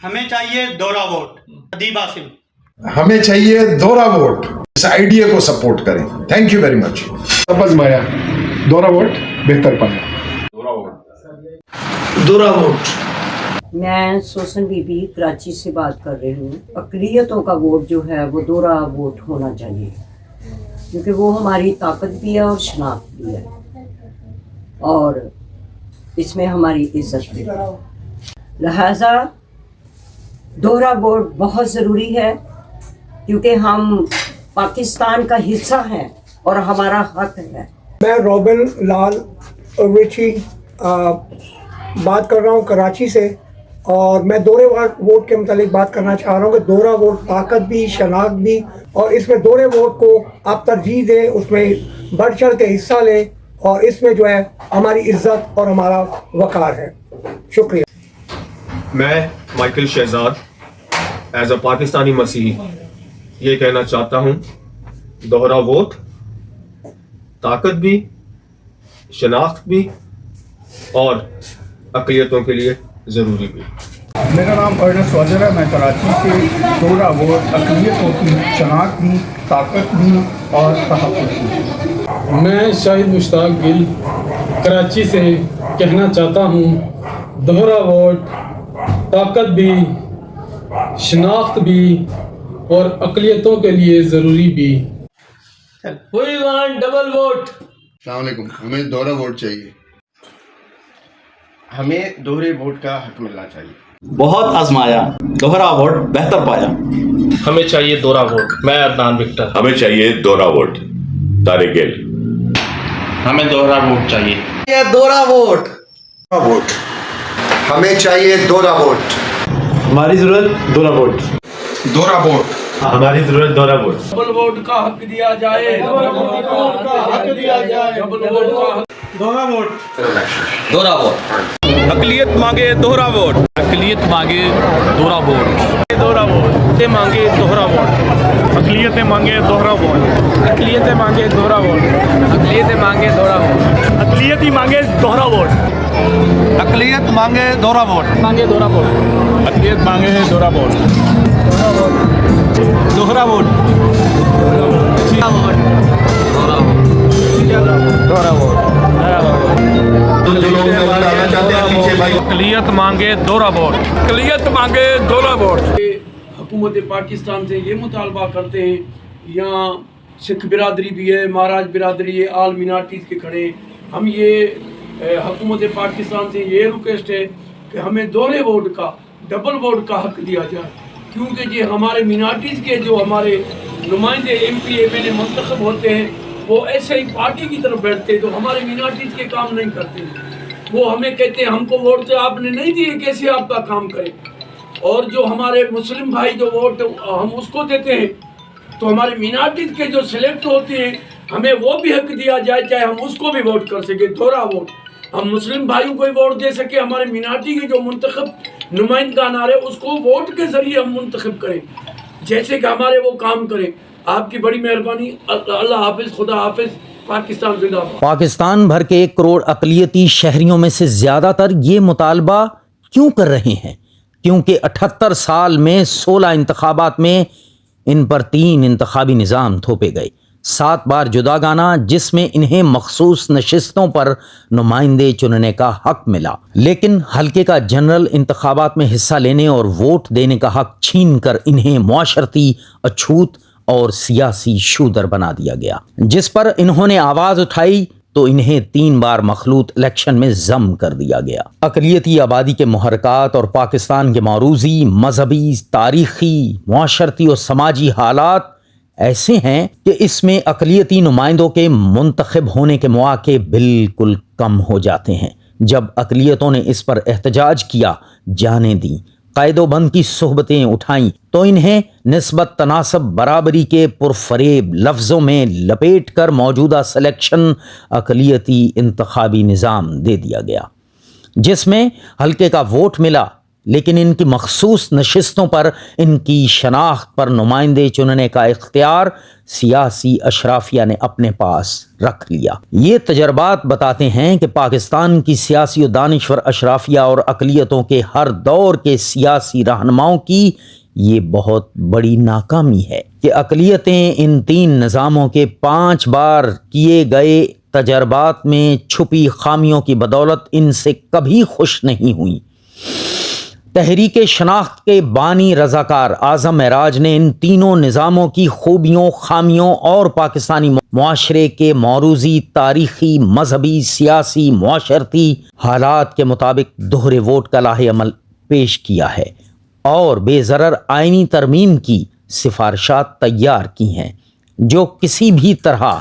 हमें चाहिए दोहरा वोट। अदीब आसिम। हमें चाहिए दोहरा वोट। इस आइडिया को सपोर्ट करें। Thank you very much. आजमाया, दोहरा वोट बेहतर पाया। दोहरा वोट। मैं सोसन बीबी कराची से बात कर रही हूँ। अक़लियतों का वोट जो है वो दोहरा वोट होना चाहिए, क्योंकि वो हमारी ताकत भी है और शनाख्त भी है, और इसमें हमारी इज्जत भी है। लिहाजा दोहरा वोट बहुत ज़रूरी है, क्योंकि हम पाकिस्तान का हिस्सा हैं और हमारा हक है। मैं रॉबिन लाल रिची बात कर रहा हूँ कराची से, और मैं दोहरे वोट के मुतालिक बात करना चाह रहा हूँ कि दोहरा वोट ताकत भी, शनाख्त भी, और इसमें दोहरे वोट को आप तरजीह दें, उसमें बढ़ चढ़ के हिस्सा लें, और इसमें जो है हमारी इज्जत और हमारा वक़ार है। शुक्रिया। मैं Michael Shahzad as a Pakistani मसीही ये कहना चाहता हूँ, दोहरा वोट ताकत भी, शनाख्त भी और अक़लियतों के लिए ज़रूरी भी। मेरा नाम अर्नस्ट वाजर है। मैं कराची से दोहरा वोट अक़लियतों की शनाख्त भी, ताकत भी और तहफ़्फ़ुज़ भी। मैं शाहिद मुश्ताक गिल कराची से कहना चाहता हूँ, दोहरा वोट ताकत भी, शनाख्त भी और अक़लियतों के लिए ज़रूरी भी। We want double vote. अस्सलाम वालेकुम। हमें दोहरा वोट चाहिए। हमें दोहरे वोट का हक मिलना चाहिए। बहुत आजमाया, दोहरा वोट बेहतर पाया। हमें चाहिए दोहरा वोट। मैं अदनान विक्टर। हमें चाहिए दोहरा वोट। तारिक गिल। हमें दोहरा वोट चाहिए। दोहरा वोट। हमें चाहिए दोहरा वोट। हमारी जरूरत दोहरा वोट। दोहरा वोट। हमारी जरूरत दोहरा वोट। डबल वोट का हक दिया जाए। दोहरा वोट। दोहरा वोट। अक़लियत मांगे दोहरा वोट। अक़लियत मांगे दोहरा वोट। दोहरा वोट मांगे दोहरा वोट। अक़लियतें मांगे दोहरा वोट। अक़लियत मांगे दोहरा वोट। अक़लियत मांगे दोहरा वोट। अक़लियत ही मांगे दोहरा वोट। अक़लियत मांगे दोहरा वोट। मांगे दोहरा वोट। अक़लियत मांगे दोहरा वोट। दोहरा वोट। दोहरा वोट। अक़लियत मांगे दोहरा वोट। अक़लियत मांगे दोहरा वोट। हुकूमत पाकिस्तान से ये मुतालबा करते हैं, यहाँ सिख बिरादरी भी है, महाराज बिरादरी है, आल मिनार्टीज़ के खड़े। हम ये हुकूमत पाकिस्तान से ये रिक्वेस्ट है कि हमें दोहरे वोट का, डबल वोट का हक दिया जाए, क्योंकि ये हमारे मिनार्टीज़ के जो हमारे नुमाइंदे MP MLA मुंतखब होते हैं, वो ऐसे ही पार्टी की तरफ बैठते हैं, तो हमारे मिनार्टीज़ के काम नहीं करते। वो हमें कहते हैं हमको वोट तो आपने नहीं दिए, कैसे आपका काम करें। और जो हमारे मुस्लिम भाई जो वोट हम उसको देते हैं, तो हमारे मिनार्टीज़ के जो सिलेक्ट होते हैं, हमें वो भी हक दिया जाए, चाहे हम उसको भी वोट कर सके। दोहरा वोट, हम मुस्लिम भाइयों को ही वोट दे सके, हमारे मिनार्टी के जो मुंतखब नुमाइंदगान आ रहे उसको वोट के ज़रिए हम मुंतखब करें, जैसे कि हमारे वो काम करें। आपकी बड़ी मेहरबानी। अल्लाह हाफिज़, खुदा हाफिज़। पाकिस्तान जिंदाबाद। पाकिस्तान भर के 1 करोड़ अक़लियती शहरियों में से ज़्यादातर ये मुतालबा क्यों कर रहे हैं? क्योंकि 78 साल में 16 इंतखाबात में इन पर 3 इंतखाबी निज़ाम थोपे गए, 7 बार जुदागाना, जिसमें इन्हें मखसूस नशिस्तों पर नुमाइंदे चुनने का हक मिला, लेकिन हल्के का जनरल इंतखाबात में हिस्सा लेने और वोट देने का हक छीन कर इन्हें मुआशरती अछूत और सियासी शूदर बना दिया गया। जिस पर इन्होंने आवाज़ उठाई तो इन्हें 3 बार मखलूत इलेक्शन में जम कर दिया गया। अक़लियती आबादी के मुहरकात और पाकिस्तान के मौरूज़ी, मजहबी, तारीख़ी, मुआशरती और समाजी हालात ऐसे हैं कि इसमें अक़लियती नुमाइंदों के मुंतखब होने के मौके बिल्कुल कम हो जाते हैं। जब अक़लियतों ने इस पर एहतजाज किया, जाने दी, क़ैदोबंद की सोहबतें उठाईं, तो इन्हें निस्बत तनासब बराबरी के पुरफरेब लफ्ज़ों में लपेट कर मौजूदा सिलेक्शन अक़लियती इंतखाबी निज़ाम दे दिया गया, जिसमें हल्के का वोट मिला لیکن ان کی مخصوص نشستوں پر ان کی شناخت پر نمائندے چننے کا اختیار سیاسی اشرافیہ نے اپنے پاس رکھ لیا۔ یہ تجربات بتاتے ہیں کہ پاکستان کی سیاسی و دانشور اشرافیہ اور اقلیتوں کے ہر دور کے سیاسی رہنماؤں کی یہ بہت بڑی ناکامی ہے کہ اقلیتیں ان 3 نظاموں کے 5 بار کیے گئے تجربات میں چھپی خامیوں کی بدولت ان سے کبھی خوش نہیں ہوئیں۔ تحریک شناخت کے بانی رضاکار اعظم معراج نے ان تینوں نظاموں کی خوبیوں، خامیوں اور پاکستانی معاشرے کے موروثی، تاریخی، مذہبی، سیاسی، معاشرتی حالات کے مطابق دوہرے ووٹ کا لاہ عمل پیش کیا ہے اور بے ضرر آئینی ترمیم کی سفارشات تیار کی ہیں جو کسی بھی طرح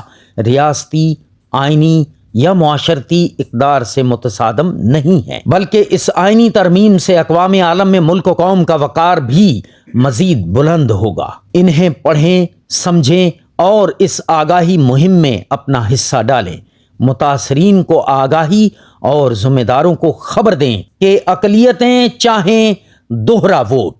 ریاستی، آئینی یا معاشرتی اقدار سے متصادم نہیں ہے، بلکہ اس آئینی ترمیم سے اقوام عالم میں ملک و قوم کا وقار بھی مزید بلند ہوگا۔ انہیں پڑھیں، سمجھیں اور اس آگاہی مہم میں اپنا حصہ ڈالیں۔ متاثرین کو آگاہی اور ذمہ داروں کو خبر دیں کہ اقلیتیں چاہیں دوہرا ووٹ۔